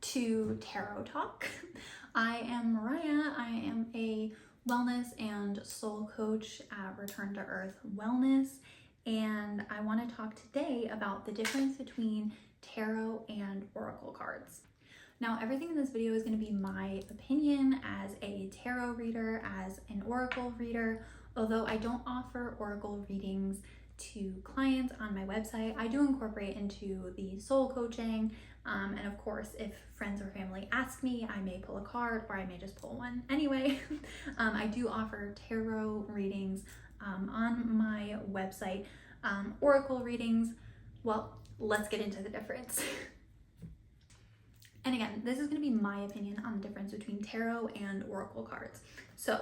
to Tarot Talk. I am Mariah. I am a wellness and soul coach at Return to Earth Wellness, and I want to talk today about the difference between tarot and oracle cards. Now, everything in this video is going to be my opinion as a tarot reader, as an oracle reader. Although I don't offer oracle readings to clients on my website, I do incorporate into the soul coaching. And of course, if friends or family ask me, I may pull a card or I may just pull one. Anyway, I do offer tarot readings on my website. Oracle readings, well, let's get into the difference. And again, this is going to be my opinion on the difference between tarot and oracle cards. So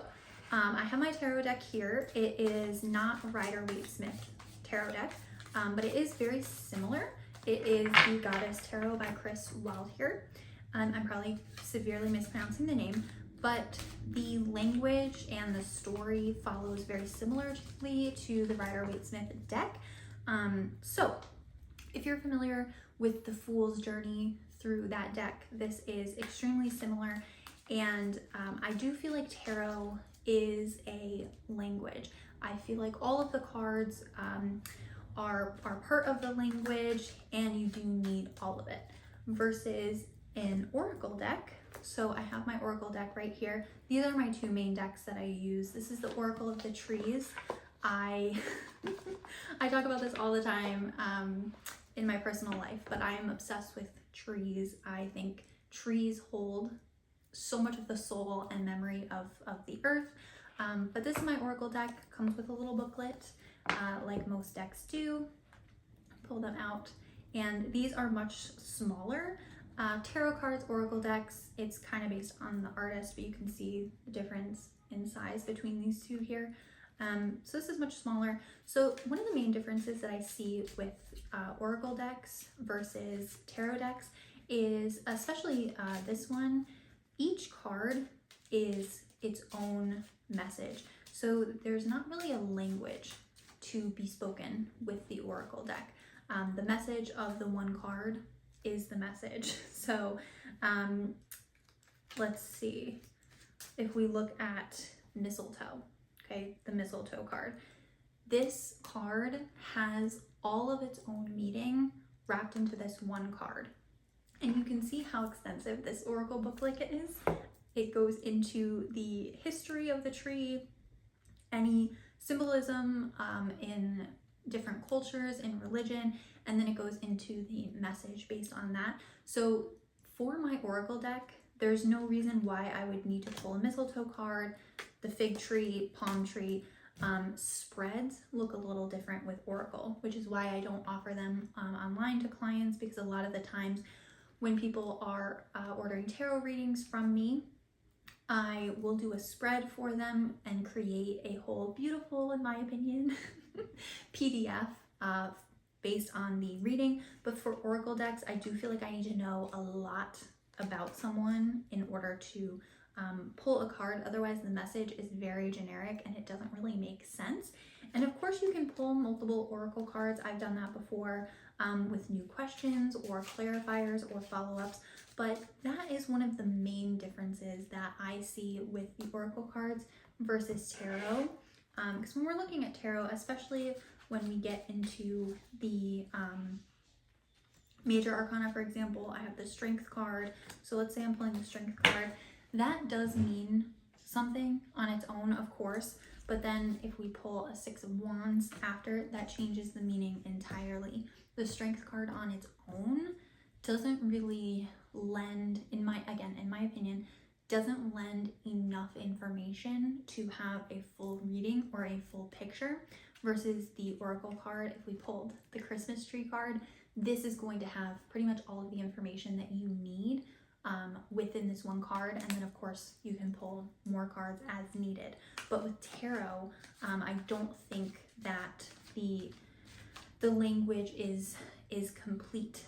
I have my tarot deck here. It is not Rider-Waite-Smith tarot deck, but it is very similar. It is the Goddess Tarot by Chris Wildhair. I'm probably severely mispronouncing the name, but the language and the story follows very similarly to the Rider-Waite-Smith deck. So if you're familiar with the Fool's Journey through that deck, this is extremely similar. And I do feel like tarot is a language. I feel like all of the cards are part of the language, and you do need all of it, versus an oracle deck. So I have my oracle deck right here. These are my two main decks that I use. This is the Oracle of the Trees. I talk about this all the time in my personal life, but I am obsessed with trees. I think trees hold so much of the soul and memory of the earth. But this is my oracle deck. Comes with a little booklet, like most decks do. Pull them out, and these are much smaller. Tarot cards, oracle decks, it's kind of based on the artist, but you can see the difference in size between these two here. So this is much smaller. So one of the main differences that I see with oracle decks versus tarot decks is, especially this one, each card is its own message. So there's not really a language to be spoken with the oracle deck. The message of the one card is the message. So let's see, if we look at mistletoe, okay, the mistletoe card. This card has all of its own meaning wrapped into this one card. And you can see how extensive this oracle booklet is. It goes into the history of the tree, any symbolism in different cultures, in religion, and then it goes into the message based on that. So for my oracle deck, there's no reason why I would need to pull a mistletoe card, the fig tree, palm tree. Spreads look a little different with oracle, which is why I don't offer them online to clients, because a lot of the times when people are ordering tarot readings from me, I will do a spread for them and create a whole beautiful, in my opinion, PDF based on the reading. But for oracle decks, I do feel like I need to know a lot about someone in order to pull a card. Otherwise, the message is very generic and it doesn't really make sense. And of course, you can pull multiple oracle cards. I've done that before with new questions or clarifiers or follow-ups. But that is one of the main differences that I see with the oracle cards versus tarot. Because when we're looking at tarot, especially when we get into the major arcana, for example, I have the strength card. So let's say I'm pulling the strength card. That does mean something on its own, of course. But then if we pull a Six of Wands after, that changes the meaning entirely. The strength card on its own doesn't really lend, in my opinion, doesn't lend enough information to have a full reading or a full picture, versus the oracle card. If we pulled the Christmas tree card, this is going to have pretty much all of the information that you need within this one card. And then of course you can pull more cards as needed. But with tarot, I don't think that the language is complete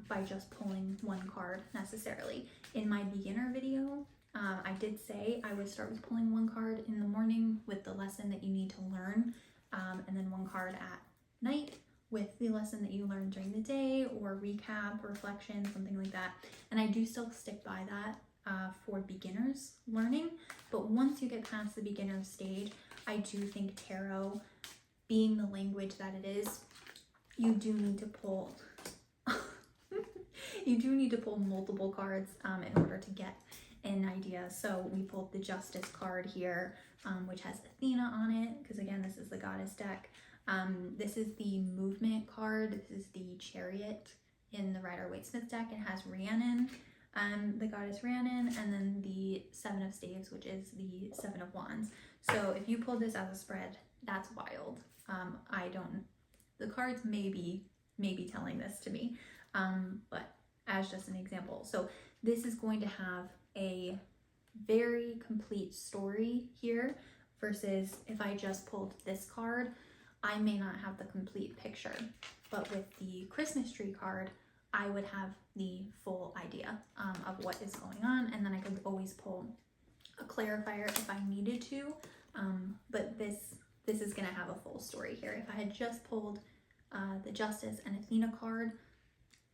by just pulling one card necessarily. In my beginner video, I did say I would start with pulling one card in the morning with the lesson that you need to learn, and then one card at night with the lesson that you learned during the day, or recap, reflection, something like that. And I do still stick by that for beginners learning. But once you get past the beginner stage, I do think tarot, being the language that it is, you do need to pull multiple cards in order to get an idea. So we pulled the Justice card here, which has Athena on it, because again, this is the Goddess deck. This is the Movement card. This is the Chariot in the Rider-Waite-Smith deck. It has Rhiannon, the Goddess Rhiannon, and then the Seven of Staves, which is the Seven of Wands. So if you pulled this as a spread, that's wild. The cards may be telling this to me, but as just an example. So this is going to have a very complete story here, versus if I just pulled this card, I may not have the complete picture. But with the Christmas tree card, I would have the full idea of what is going on, and then I could always pull a clarifier if I needed to. But this is going to have a full story here. If I had just pulled the Justice and Athena card,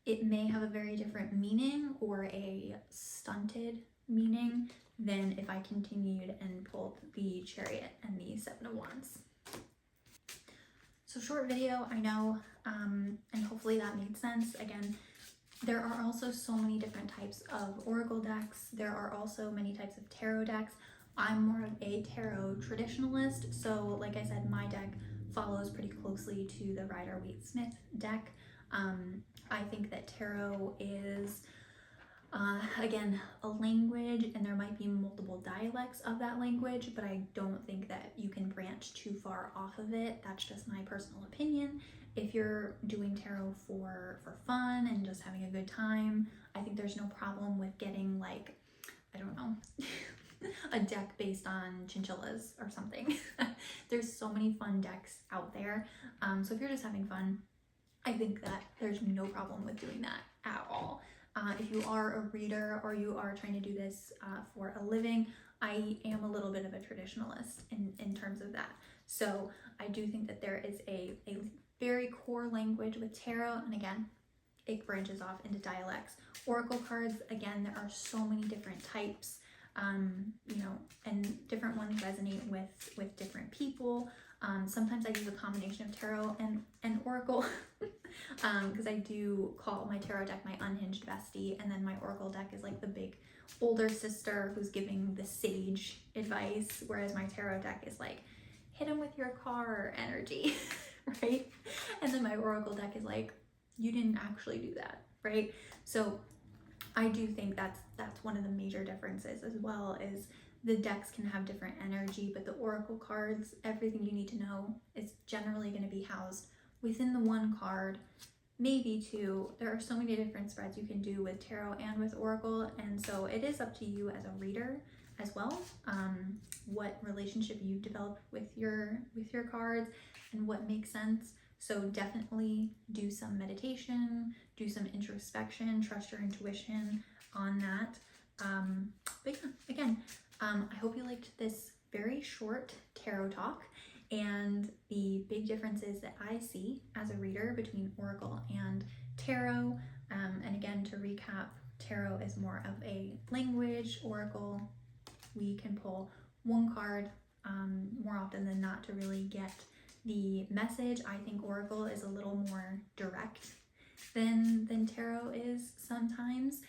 it may have a very different meaning, or a stunted meaning, than if I continued and pulled the Chariot and the Seven of Wands. So short video, I know, and hopefully that made sense. Again, there are also so many different types of oracle decks. There are also many types of tarot decks. I'm more of a tarot traditionalist, so like I said, my deck follows pretty closely to the Rider-Waite-Smith deck. I think that tarot is, again, a language, and there might be multiple dialects of that language, but I don't think that you can branch too far off of it. That's just my personal opinion. If you're doing tarot for fun and just having a good time, I think there's no problem with getting, like, I don't know, a deck based on chinchillas or something. There's so many fun decks out there. So if you're just having fun, I think that there's no problem with doing that at all. If you are a reader, or you are trying to do this for a living, I am a little bit of a traditionalist in terms of that. So I do think that there is a very core language with tarot, and again, it branches off into dialects. Oracle cards, again, there are so many different types, you know, and different ones resonate with different people. Sometimes I use a combination of tarot and oracle, because I do call my tarot deck my unhinged bestie, and then my oracle deck is like the big older sister who's giving the sage advice, whereas my tarot deck is like, hit him with your car energy, right? And then my oracle deck is like, you didn't actually do that, right? So I do think that's one of the major differences as well, is the decks can have different energy, but the oracle cards, everything you need to know is generally going to be housed within the one card, maybe two. There are so many different spreads you can do with tarot and with oracle, and so it is up to you as a reader as well, what relationship you develop with your cards and what makes sense. So definitely do some meditation, do some introspection, trust your intuition on that. But yeah, again, I hope you liked this very short tarot talk, and the big differences that I see as a reader between oracle and tarot. And again, to recap, tarot is more of a language. Oracle, we can pull one card more often than not to really get the message. I think oracle is a little more direct than tarot is sometimes,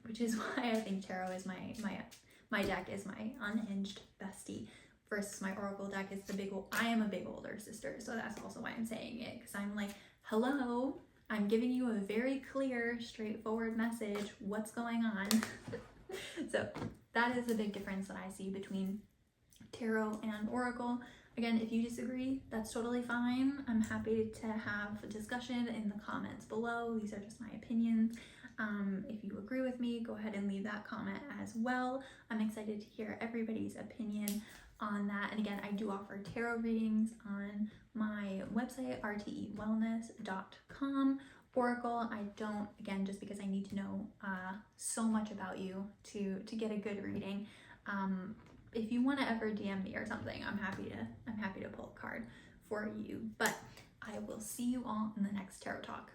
which is why I think tarot is my deck is my unhinged bestie, versus my oracle deck is I am a big older sister, so that's also why I'm saying it, because I'm like, hello, I'm giving you a very clear, straightforward message, what's going on? So that is the big difference that I see between tarot and oracle. Again, if you disagree, that's totally fine. I'm happy to have a discussion in the comments below. These are just my opinions. If you agree with me, go ahead and leave that comment as well. I'm excited to hear everybody's opinion on that. And again, I do offer tarot readings on my website, rtewellness.com. Oracle, I don't, again, just because I need to know so much about you to get a good reading. If you want to ever DM me or something, I'm happy to pull a card for you. But I will see you all in the next tarot talk.